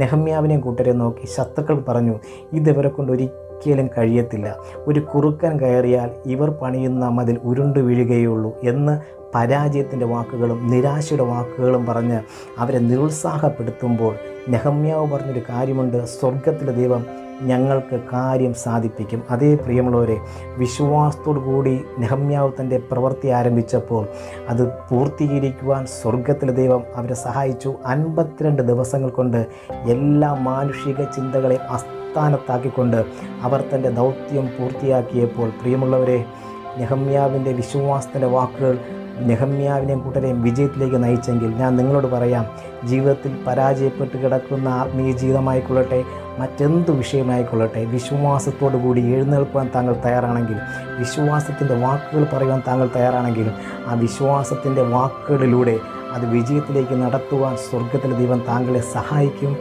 നെഹമ്യാവിനെയും കൂട്ടരെ നോക്കി ശത്രുക്കൾ പറഞ്ഞു, ഇതിവരെ കൊണ്ട് ഒരിക്കലും കഴിയത്തില്ല. ഒരു കുറുക്കൻ കയറിയാൽ ഇവർ പണിയുന്ന മതിൽ ഉരുണ്ടു വീഴുകയുള്ളൂ എന്ന് പരാജയത്തിൻ്റെ വാക്കുകളും നിരാശയുടെ വാക്കുകളും പറഞ്ഞ് അവരെ നിരുത്സാഹപ്പെടുത്തുമ്പോൾ നെഹമ്യാവ് പറഞ്ഞൊരു കാര്യമുണ്ട്, സ്വർഗത്തിലെ ദൈവം ഞങ്ങൾക്ക് കാര്യം സാധിപ്പിക്കും. അതേ പ്രിയമുള്ളവരെ, വിശ്വാസത്തോടു കൂടി നെഹമ്യാവ് തൻ്റെ പ്രവൃത്തി ആരംഭിച്ചപ്പോൾ അത് പൂർത്തീകരിക്കുവാൻ സ്വർഗത്തിലെ ദൈവം അവരെ സഹായിച്ചു. 52 ദിവസങ്ങൾ കൊണ്ട് എല്ലാ മാനുഷിക ചിന്തകളെയും അസ്ഥാനത്താക്കിക്കൊണ്ട് അവർ തൻ്റെ ദൗത്യം പൂർത്തിയാക്കിയപ്പോൾ പ്രിയമുള്ളവരെ, നെഹമ്യാവിൻ്റെ വിശ്വാസത്തിൻ്റെ വാക്കുകൾ നെഹമ്യാവിനെയും കൂട്ടരെയും വിജയത്തിലേക്ക് നയിച്ചെങ്കിൽ ഞാൻ നിങ്ങളോട് പറയാം, ജീവിതത്തിൽ പരാജയപ്പെട്ട് കിടക്കുന്ന ആത്മീയ ജീവിതമായിക്കൊള്ളട്ടെ, മറ്റെന്തു വിഷയമായിക്കൊള്ളട്ടെ, വിശ്വാസത്തോടു കൂടി എഴുന്നേൽക്കുവാൻ താങ്കൾ തയ്യാറാണെങ്കിൽ, വിശ്വാസത്തിൻ്റെ വാക്കുകൾ പറയുവാൻ താങ്കൾ തയ്യാറാണെങ്കിൽ, ആ വിശ്വാസത്തിൻ്റെ വാക്കുകളിലൂടെ അത് വിജയത്തിലേക്ക് നടത്തുവാൻ സ്വർഗത്തിലെ ദൈവം താങ്കളെ സഹായിക്കും.